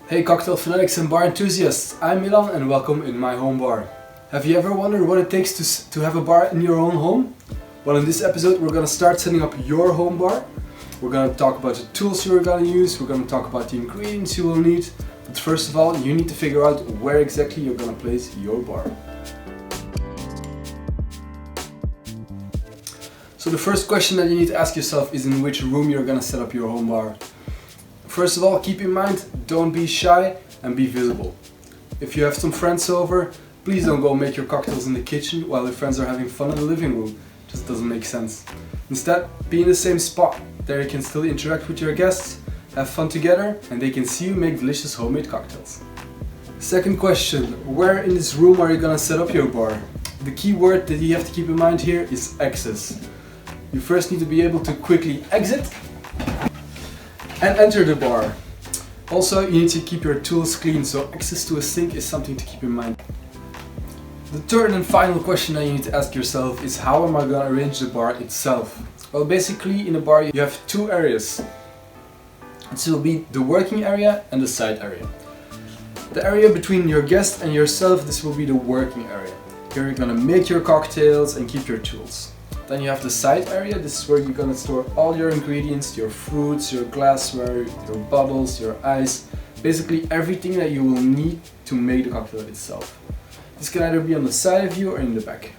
Hey cocktail fanatics and bar enthusiasts, I'm Milan and welcome in my home bar. Have you ever wondered what it takes to have a bar in your own home? Well, in this episode we're going to start setting up your home bar. We're going to talk about the tools you're going to use, we're going to talk about the ingredients you will need. But first of all, you need to figure out where exactly you're going to place your bar. So the first question that you need to ask yourself is in which room you're going to set up your home bar. First of all, keep in mind, don't be shy and be visible. If you have some friends over, please don't go make your cocktails in the kitchen while your friends are having fun in the living room. Just doesn't make sense. Instead, be in the same spot. There you can still interact with your guests, have fun together, and they can see you make delicious homemade cocktails. Second question, where in this room are you gonna set up your bar? The key word that you have to keep in mind here is access. You first need to be able to quickly exit and enter the bar. Also, you need to keep your tools clean, so access to a sink is something to keep in mind. The third and final question that you need to ask yourself is how am I going to arrange the bar itself? Well, basically in a bar you have two areas. This will be the working area and the side area. The area between your guest and yourself, this will be the working area. Here you're going to make your cocktails and keep your tools. Then you have the side area. This is where you're gonna store all your ingredients, your fruits, your glassware, your bottles, your ice, basically everything that you will need to make the cocktail itself. This can either be on the side of you or in the back.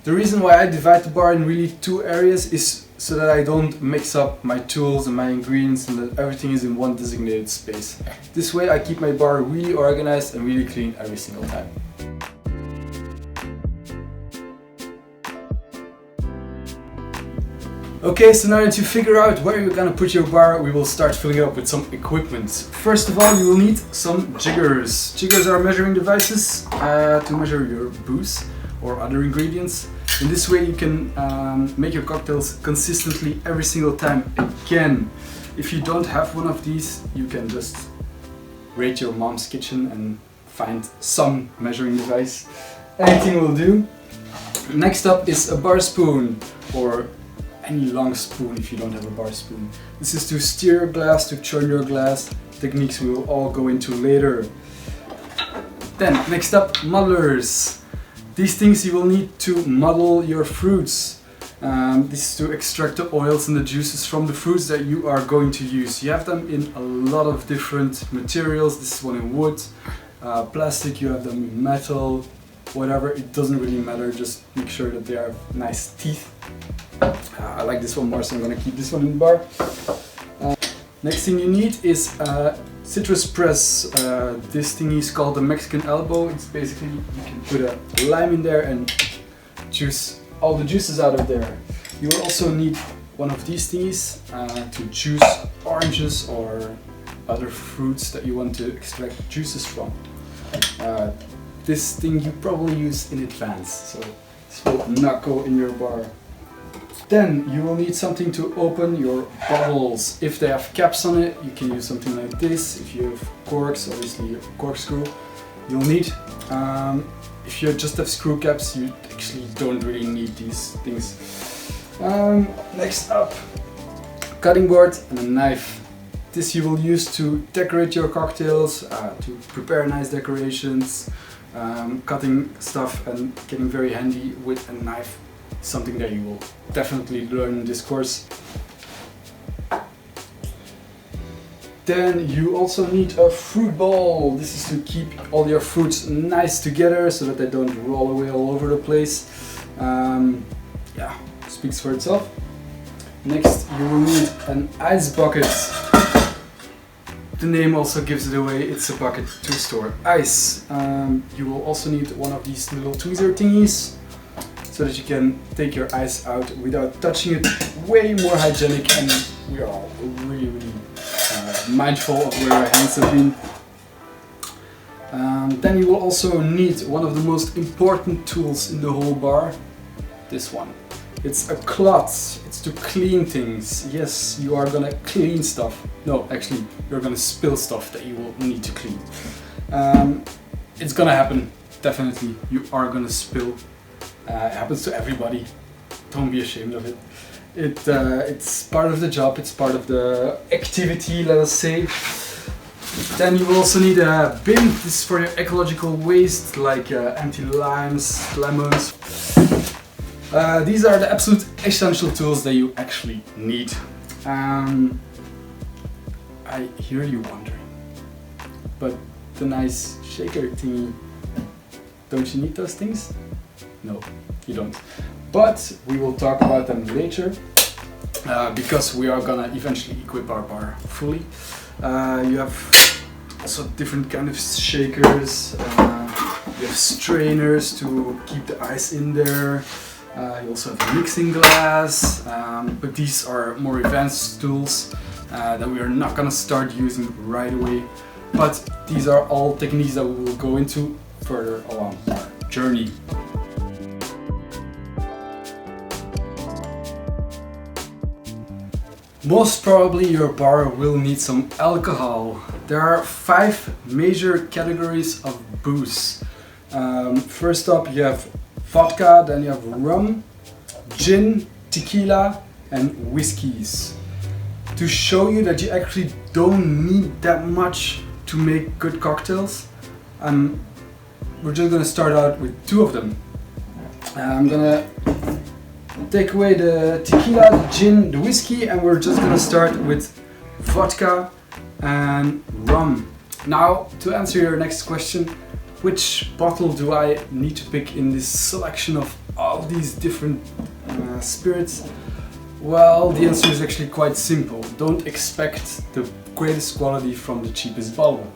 The reason why I divide the bar in really two areas is so that I don't mix up my tools and my ingredients and that everything is in one designated space. This way I keep my bar really organized and really clean every single time. Okay, so now that you figure out where you're gonna put your bar, we will start filling it up with some equipment. First of all, you will need some jiggers. Jiggers are measuring devices to measure your booze or other ingredients. In this way you can make your cocktails consistently every single time. Again, if you don't have one of these, you can just raid your mom's kitchen and find some measuring device. Anything will do. Next up is a bar spoon, or any long spoon if you don't have a bar spoon. This is to steer your glass, to churn your glass, techniques we will all go into later. Then, next up, muddlers. These things you will need to muddle your fruits. This is to extract the oils and the juices from the fruits that you are going to use. You have them in a lot of different materials. This is one in wood, plastic, you have them in metal, whatever, it doesn't really matter, just make sure that they have nice teeth. I like this one more, so I'm gonna keep this one in the bar. Next thing you need is citrus press. This thing is called the Mexican elbow. It's basically, you can put a lime in there and juice all the juices out of there. You will also need one of these thingies to juice oranges or other fruits that you want to extract juices from. This thing you probably use in advance, so this will not go in your bar. Then you will need something to open your bottles. If they have caps on it, you can use something like this. If you have corks, obviously a corkscrew you'll need. If you just have screw caps, you actually don't really need these things. Next up, cutting board and a knife. This you will use to decorate your cocktails, to prepare nice decorations. Cutting stuff and getting very handy with a knife, something that you will definitely learn in this course. Then you also need a fruit bowl. This is to keep all your fruits nice together so that they don't roll away all over the place. Yeah, speaks for itself. Next you will need an ice bucket. The name also gives it away, it's a bucket to store ice. You will also need one of these little tweezer thingies so that you can take your ice out without touching it. Way more hygienic, and we are all really mindful of where our hands have been. Then you will also need one of the most important tools in the whole bar, this one. It's a cloth, it's to clean things. Yes, you are gonna clean stuff. No, actually, you're gonna spill stuff that you will need to clean. It's gonna happen, definitely. You are gonna spill. It happens to everybody. Don't be ashamed of it. It's part of the job, it's part of the activity, let us say. Then you also need a bin. This is for your ecological waste, like empty limes, lemons. These are the absolute essential tools that you actually need. I hear you wondering, but the nice shaker thingy, don't you need those things? No, you don't. But we will talk about them later, because we are gonna eventually equip our bar fully. You have also different kind of shakers. You have strainers to keep the ice in there. You also have a mixing glass, but these are more advanced tools that we are not gonna start using right away. But these are all techniques that we will go into further along our journey. Most probably your bar will need some alcohol. There are 5 major categories of booze. First up you have vodka, then you have rum, gin, tequila and whiskeys. To show you that you actually don't need that much to make good cocktails, we're just gonna start out with 2 of them. I'm gonna take away the tequila, the gin, the whiskey, and we're just gonna start with vodka and rum. Now, to answer your next question, which bottle do I need to pick in this selection of all these different spirits? Well, the answer is actually quite simple. Don't expect the greatest quality from the cheapest bottle.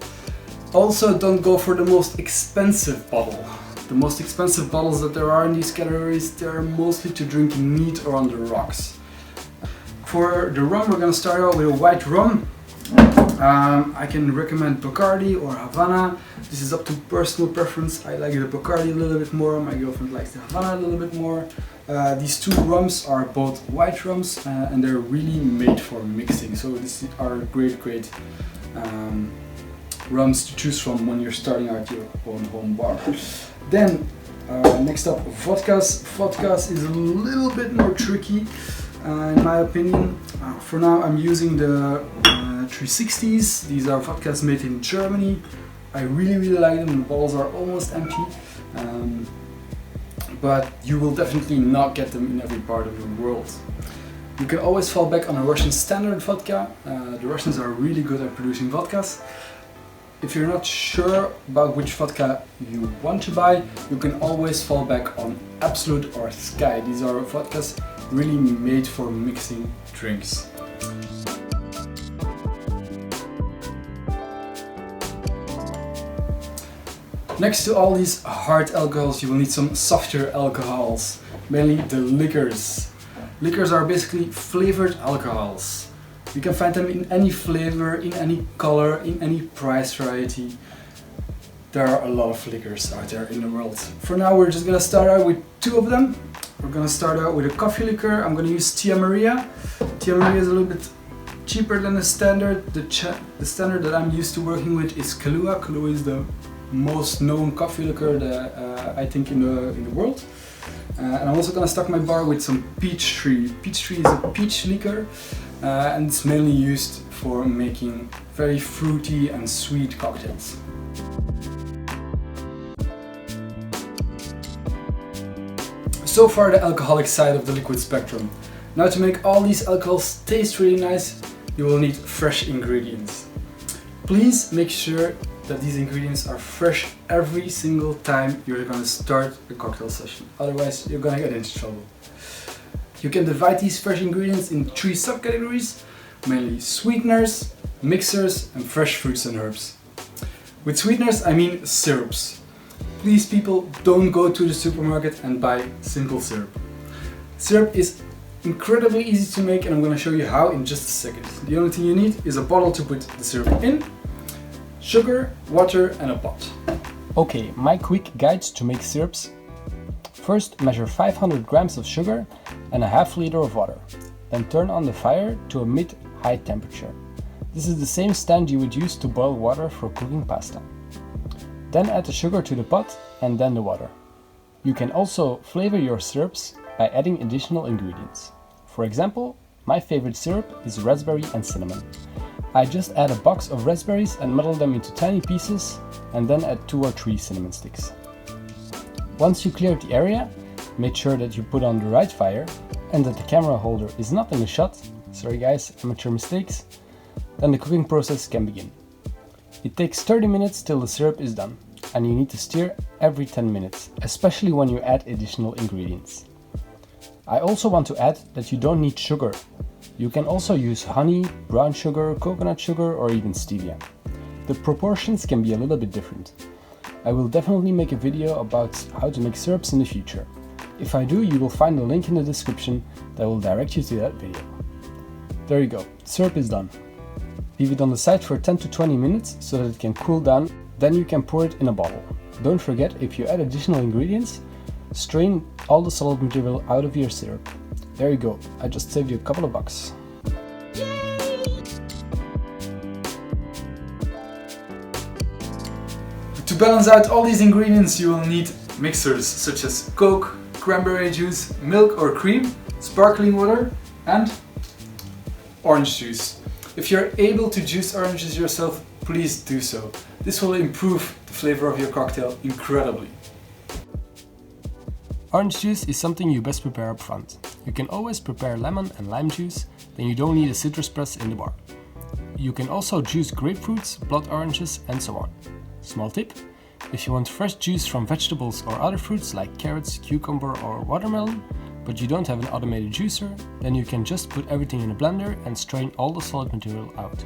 Also, don't go for the most expensive bottle. The most expensive bottles that there are in these categories, they're mostly to drink neat or on the rocks. For the rum, we're gonna start out with a white rum. I can recommend Bacardi or Havana. This is up to personal preference. I like the Bacardi a little bit more, my girlfriend likes the Havana a little bit more. These 2 rums are both white rums and they're really made for mixing. So these are great rums to choose from when you're starting out your own home bar. Then next up, vodkas. Vodkas is a little bit more tricky in my opinion. For now I'm using the 360s. These are vodkas made in Germany. I really like them. The bottles are almost empty. But you will definitely not get them in every part of the world. You can always fall back on a Russian standard vodka. The Russians are really good at producing vodkas. If you're not sure about which vodka you want to buy, you can always fall back on Absolut or Sky. These are vodkas really made for mixing drinks. Next to all these hard alcohols, you will need some softer alcohols, mainly the liqueurs. Liqueurs are basically flavored alcohols. You can find them in any flavor, in any color, in any price variety. There are a lot of liqueurs out there in the world. For now, we're just gonna start out with 2 of them. We're gonna start out with a coffee liqueur. I'm gonna use Tia Maria. Tia Maria is a little bit cheaper than the standard. The standard that I'm used to working with is Kahlua. Kahlua is the most known coffee liqueur that, I think in the world. And I'm also gonna stock my bar with some peach tree. Peach tree is a peach liqueur. And it's mainly used for making very fruity and sweet cocktails. So far the alcoholic side of the liquid spectrum. Now to make all these alcohols taste really nice, you will need fresh ingredients. Please make sure that these ingredients are fresh every single time you're gonna start a cocktail session. Otherwise you're gonna get into trouble. You can divide these fresh ingredients in 3 subcategories, mainly sweeteners, mixers and fresh fruits and herbs. With sweeteners I mean syrups. Please people, don't go to the supermarket and buy simple syrup. Syrup is incredibly easy to make and I'm going to show you how in just a second. The only thing you need is a bottle to put the syrup in, sugar, water and a pot. Okay, my quick guide to make syrups. First, measure 500 grams of sugar and a half liter of water. Then turn on the fire to a mid-high temperature. This is the same stand you would use to boil water for cooking pasta. Then add the sugar to the pot and then the water. You can also flavor your syrups by adding additional ingredients. For example, my favorite syrup is raspberry and cinnamon. I just add a box of raspberries and muddle them into tiny pieces, and then add 2 or 3 cinnamon sticks. Once you cleared the area, make sure that you put on the right fire and that the camera holder is not in the shot. Sorry guys, amateur mistakes. Then the cooking process can begin. It takes 30 minutes till the syrup is done, and you need to stir every 10 minutes, especially when you add additional ingredients. I also want to add that you don't need sugar. You can also use honey, brown sugar, coconut sugar, or even stevia. The proportions can be a little bit different. I will definitely make a video about how to make syrups in the future. If I do, you will find a link in the description that will direct you to that video. There you go, syrup is done. Leave it on the side for 10 to 20 minutes so that it can cool down, then you can pour it in a bottle. Don't forget, if you add additional ingredients, strain all the solid material out of your syrup. There you go, I just saved you a couple of bucks. To balance out all these ingredients, you will need mixers such as Coke, cranberry juice, milk or cream, sparkling water, and orange juice. If you're able to juice oranges yourself, please do so. This will improve the flavor of your cocktail incredibly. Orange juice is something you best prepare up front. You can always prepare lemon and lime juice, then you don't need a citrus press in the bar. You can also juice grapefruits, blood oranges, and so on. Small tip: if you want fresh juice from vegetables or other fruits like carrots, cucumber or watermelon, but you don't have an automated juicer, then you can just put everything in a blender and strain all the solid material out.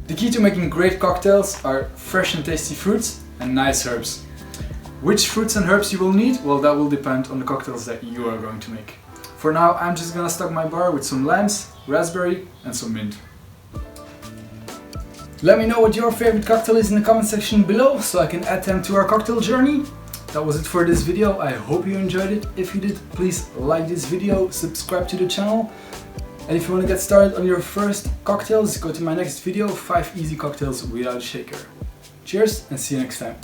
The key to making great cocktails are fresh and tasty fruits and nice herbs. Which fruits and herbs you will need? Well, that will depend on the cocktails that you are going to make. For now, I'm just gonna stock my bar with some limes, raspberry and some mint. Let me know what your favorite cocktail is in the comment section below so I can add them to our cocktail journey. That was it for this video. I hope you enjoyed it. If you did, please like this video, subscribe to the channel. And if you want to get started on your first cocktails, go to my next video, 5 easy cocktails without a shaker. Cheers and see you next time.